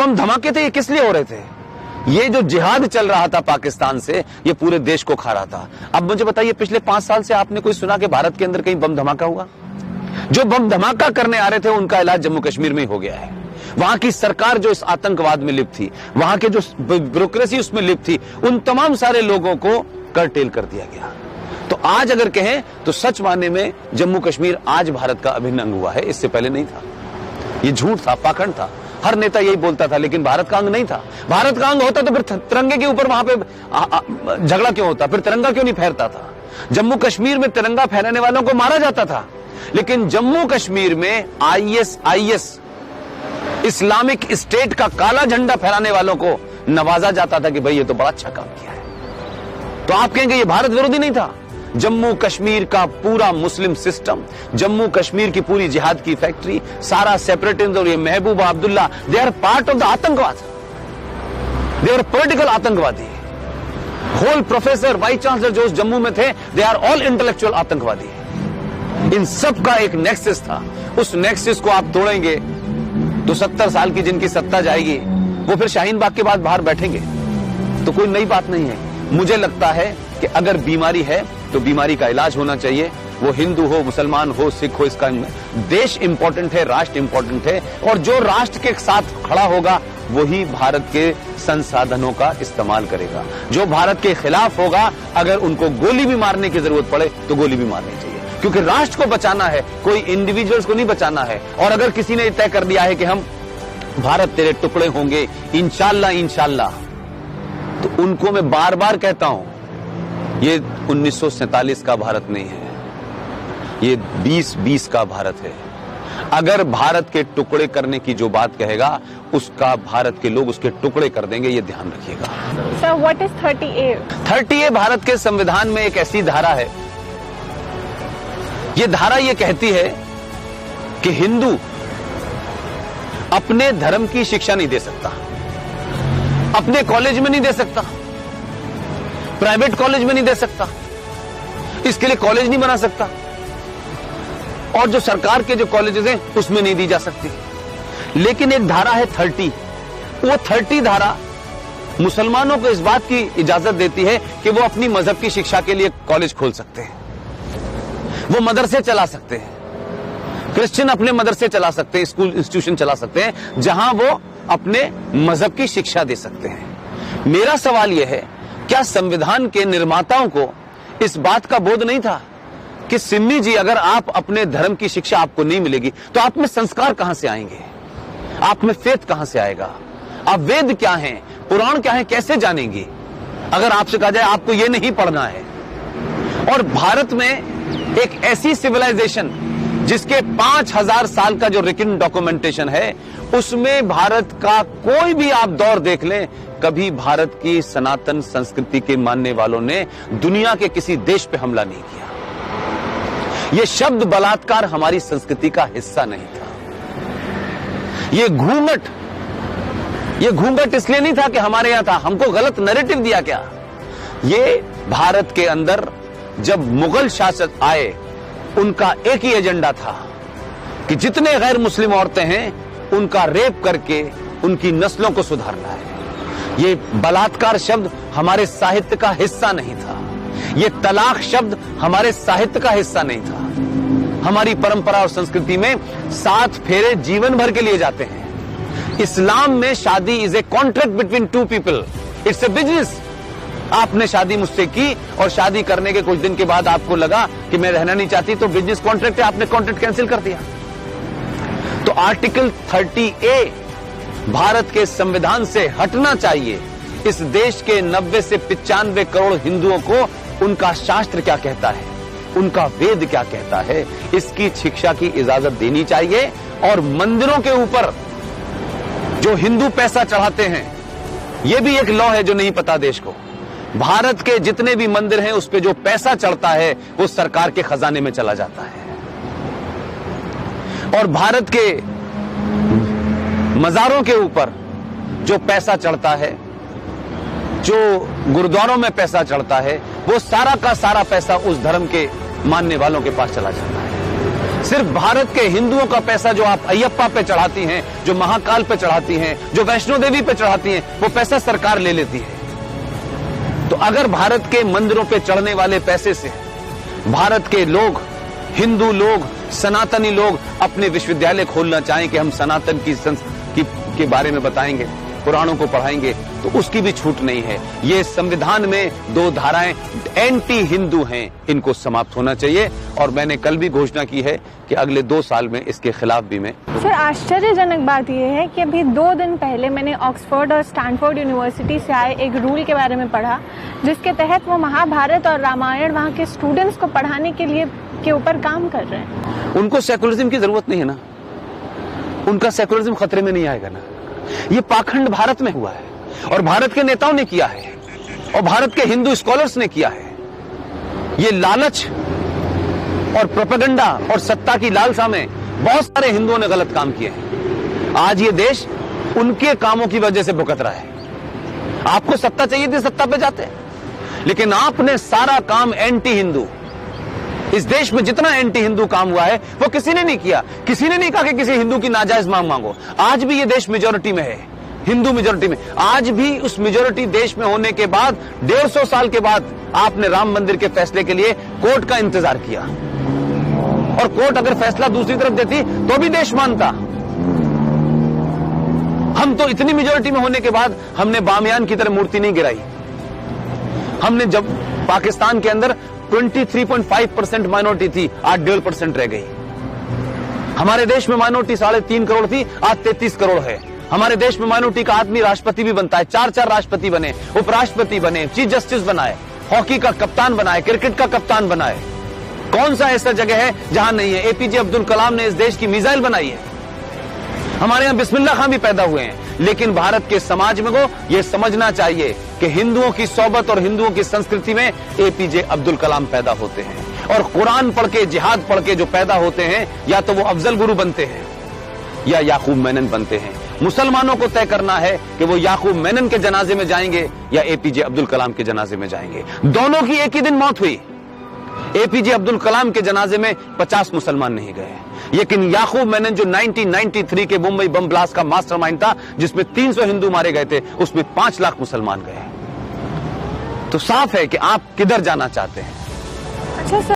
बम धमाके थे ये किस लिए हो रहे थे? ये जो जिहाद चल रहा था पाकिस्तान से, ये पूरे देश को खा रहा था। अब मुझे बताइए, पिछले 5 साल से आपने कोई सुना कि भारत के अंदर कहीं बम धमाका हुआ? जो बम धमाका करने आ रहे थे उनका इलाज जम्मू कश्मीर में ही हो गया है। वहां की सरकार जो इस आतंकवाद में लिप्त थी, वहां के जो ब्यूरोक्रेसी उसमें लिप्त थी, उन तमाम सारे लोगों को करटेल कर दिया गया। तो आज अगर कहें तो सच मानने में जम्मू कश्मीर आज भारत का अभिन्न अंग हुआ है, इससे पहले नहीं था। ये झूठ था, पाखंड था, हर नेता यही बोलता था, लेकिन भारत का अंग नहीं था। भारत का अंग होता तो फिर तिरंगे के ऊपर वहां पे झगड़ा क्यों होता, फिर तिरंगा क्यों नहीं फहरता था? जम्मू कश्मीर में तिरंगा फहराने वालों को मारा जाता था, लेकिन जम्मू कश्मीर में आईएस इस्लामिक स्टेट का काला झंडा फहराने वालों को नवाजा जाता था कि भाई ये तो बड़ा अच्छा काम किया है। तो आप कहेंगे ये भारत विरोधी नहीं था? जम्मू कश्मीर का पूरा मुस्लिम सिस्टम, जम्मू कश्मीर की पूरी जिहाद की फैक्ट्री, सारा सेपरेटिज्म और ये Mehbooba Abdullah, they are part of the आतंकवाद, दे आर पॉलिटिकल आतंकवादी। होल प्रोफेसर, वाइस चांसलर जो उस जम्मू में थे, दे आर ऑल इंटेलेक्चुअल आतंकवादी। इन सब का एक नेक्सस था, उस नेक्सस को आप तोड़ेंगे तो 70 साल की जिनकी सत्ता जाएगी वो फिर शाहीन बाग के बाद बाहर बैठेंगे, तो कोई नई बात नहीं है। मुझे लगता है कि अगर बीमारी है तो बीमारी का इलाज होना चाहिए, वो हिंदू हो, मुसलमान हो, सिख हो, इसका देश इंपॉर्टेंट है, राष्ट्र इंपॉर्टेंट है, और जो राष्ट्र के साथ खड़ा होगा वही भारत के संसाधनों का इस्तेमाल करेगा। जो भारत के खिलाफ होगा, अगर उनको गोली भी मारने की जरूरत पड़े तो गोली भी मारनी चाहिए, क्योंकि राष्ट्र को बचाना है, कोई इंडिविजुअल्स को नहीं बचाना है। और अगर किसी ने तय कर दिया है कि हम भारत तेरे टुकड़े होंगे इंशाल्लाह इंशाल्लाह, तो उनको मैं बार बार कहता हूं, ये 1947 का भारत नहीं है, ये 2020 का भारत है। अगर भारत के टुकड़े करने की जो बात कहेगा, उसका भारत के लोग उसके टुकड़े कर देंगे, ये ध्यान रखिएगा। Sir, what is 30A? 30A Bharat के संविधान में एक ऐसी धारा है, ये धारा ये कहती है कि हिंदू अपने धर्म की शिक्षा नहीं दे सकता, अपने कॉलेज में नहीं दे सकता, प्राइवेट कॉलेज में नहीं दे सकता, इसके लिए कॉलेज नहीं बना सकता, और जो सरकार के जो कॉलेजेस हैं उसमें नहीं दी जा सकती। लेकिन एक धारा है 30, वो 30 धारा मुसलमानों को इस बात की इजाजत देती है कि वो अपनी मजहब की शिक्षा के लिए कॉलेज खोल सकते हैं, वो मदरसे चला सकते हैं, क्रिश्चियन अपने मदरसे चला सकते हैं, स्कूल इंस्टीट्यूशन चला सकते हैं, जहां वो अपने मजहब की शिक्षा दे सकते हैं। मेरा सवाल यह है, क्या संविधान के निर्माताओं को इस बात का बोध नहीं था कि सिम्मी जी, अगर आप अपने धर्म की शिक्षा आपको नहीं मिलेगी तो आप में संस्कार कहां से आएंगे, आप में फेथ कहां से आएगा, आप वेद क्या हैं, पुराण क्या है, कैसे जानेंगे अगर आपसे कहा जाए आपको यह नहीं पढ़ना है। और भारत में एक ऐसी सिविलाइजेशन जिसके 5000 साल का जो रिटन डॉक्यूमेंटेशन है, उसमें भारत का कोई भी आप दौर देख लें, कभी भारत की सनातन संस्कृति के मानने वालों ने दुनिया के किसी देश पे हमला नहीं किया। ये शब्द बलात्कार हमारी संस्कृति का हिस्सा नहीं था। ये घूंघट इसलिए नहीं था कि हमारे यहां था, हमको गलत नैरेटिव दिया क्या। ये भारत के अंदर जब मुगल शासक आए, उनका एक ही एजेंडा था कि जितने गैर मुस्लिम औरतें हैं उनका रेप करके उनकी नस्लों को सुधारना है। ये बलात्कार शब्द हमारे साहित्य का हिस्सा नहीं था, ये तलाक शब्द हमारे साहित्य का हिस्सा नहीं था। हमारी परंपरा और संस्कृति में 7 फेरे जीवन भर के लिए जाते हैं। इस्लाम में शादी is a contract between 2 people, it's a business. आपने शादी मुझसे की और शादी करने के कुछ दिन के बाद आपको लगा कि मैं रहना नहीं चाहती, तो बिजनेस कॉन्ट्रैक्ट है, आपने कॉन्ट्रैक्ट कैंसिल कर दिया। तो आर्टिकल 30A भारत के संविधान से हटना चाहिए। इस देश के 90 से 95 करोड़ हिंदुओं को उनका शास्त्र क्या कहता है, उनका वेद क्या कहता है, इसकी शिक्षा की इजाजत देनी चाहिए। और मंदिरों के ऊपर जो हिंदू पैसा चढ़ाते हैं, यह भी एक लॉ है जो नहीं पता देश को। भारत के जितने भी मंदिर हैं उस पे जो पैसा चढ़ता है वो सरकार के खजाने में चला जाता है। और भारत के मजारों के ऊपर जो पैसा चढ़ता है, जो गुरुद्वारों में पैसा चढ़ता है, वो सारा का सारा पैसा उस धर्म के मानने वालों के पास चला जाता है। सिर्फ भारत के हिंदुओं का पैसा जो आप अयप्पा पे चढ़ाती हैं, जो महाकाल पे चढ़ाती हैं, जो वैष्णो देवी पे चढ़ाती हैं, वो पैसा सरकार ले लेती है। तो अगर भारत के मंदिरों पे चढ़ने वाले पैसे से भारत के लोग, हिंदू लोग, सनातनी लोग अपने विश्वविद्यालय खोलना चाहें कि हम सनातन के बारे में बताएंगे, पुराणों को पढ़ाएंगे, तो उसकी भी छूट नहीं है। ये संविधान में 2 धाराएं एंटी हिंदू हैं, इनको समाप्त होना चाहिए। और मैंने कल भी घोषणा की है कि अगले 2 साल में इसके खिलाफ भी मैं। सर, आश्चर्यजनक बात यह है कि अभी 2 दिन पहले मैंने ऑक्सफोर्ड और स्टैनफोर्ड यूनिवर्सिटी से आए एक रूल के बारे में पढ़ा, जिसके तहत वो महाभारत और रामायण वहाँ के स्टूडेंट्स को पढ़ाने के ऊपर काम कर रहे हैं। उनको सेकुलरिज्म की जरूरत नहीं है ना, उनका सेकुलरिज्म खतरे में नहीं आएगा ना। ये पाखंड भारत में हुआ है और भारत के नेताओं ने किया है और भारत के हिंदू स्कॉलर्स ने किया है। ये लालच और प्रोपेगेंडा और सत्ता की लालसा में बहुत सारे हिंदुओं ने गलत काम किए हैं। आज ये देश उनके कामों की वजह से भुगत रहा है। आपको सत्ता चाहिए थी, सत्ता पे जाते, लेकिन आपने सारा काम एंटी हिंदू, इस देश में जितना एंटी हिंदू काम हुआ है वो किसी ने नहीं किया। किसी ने नहीं कहा कि किसी हिंदू की नाजायज मांग मांगो। आज भी ये देश मेजोरिटी में है, हिंदू मेजोरिटी में। आज भी उस मेजोरिटी देश में होने के बाद 150 साल के बाद आपने राम मंदिर के फैसले के लिए कोर्ट का इंतजार किया, और कोर्ट अगर फैसला दूसरी तरफ देती तो भी देश मानता। हम तो इतनी मेजोरिटी में होने के बाद हमने बामियान की तरह मूर्ति नहीं गिराई। हमने जब पाकिस्तान के अंदर 23.5% माइनॉरिटी थी, आज 1.5% रह गई। हमारे देश में माइनॉरिटी 3.5 करोड़ थी, आज 33 करोड़ है। हमारे देश में माइनॉरिटी का आदमी राष्ट्रपति भी बनता है, 4 राष्ट्रपति बने, उपराष्ट्रपति बने, चीफ जस्टिस बनाए, हॉकी का कप्तान बनाए, क्रिकेट का कप्तान बनाए। कौन सा ऐसा जगह है जहां नहीं है? एपीजे अब्दुल कलाम ने इस देश की मिसाइल बनाई है। हमारे यहां बिस्मिल्लाह खां भी पैदा हुए हैं। लेकिन भारत के समाज में को यह समझना चाहिए कि हिंदुओं की सोबत और हिंदुओं की संस्कृति में एपीजे अब्दुल कलाम पैदा होते हैं। और कुरान पढ़ के, जिहाद पढ़ के जो पैदा होते हैं, या तो वो अफजल गुरु बनते हैं या याकूब मेनन बनते हैं। मुसलमानों को तय करना है कि वो याकूब मेनन के जनाजे में जाएंगे या एपीजे अब्दुल कलाम के जनाजे में जाएंगे। दोनों की एक ही दिन मौत हुई। एपीजे अब्दुल कलाम के जनाजे में 50 मुसलमान नहीं गए, लेकिन याकूब मेनन जो 1993 के मुंबई बम ब्लास्ट का मास्टरमाइंड था, जिसमें 300 हिंदू मारे गए थे, उसमें 5 लाख मुसलमान गए। तो साफ है कि आप किधर जाना चाहते हैं। अच्छा सर,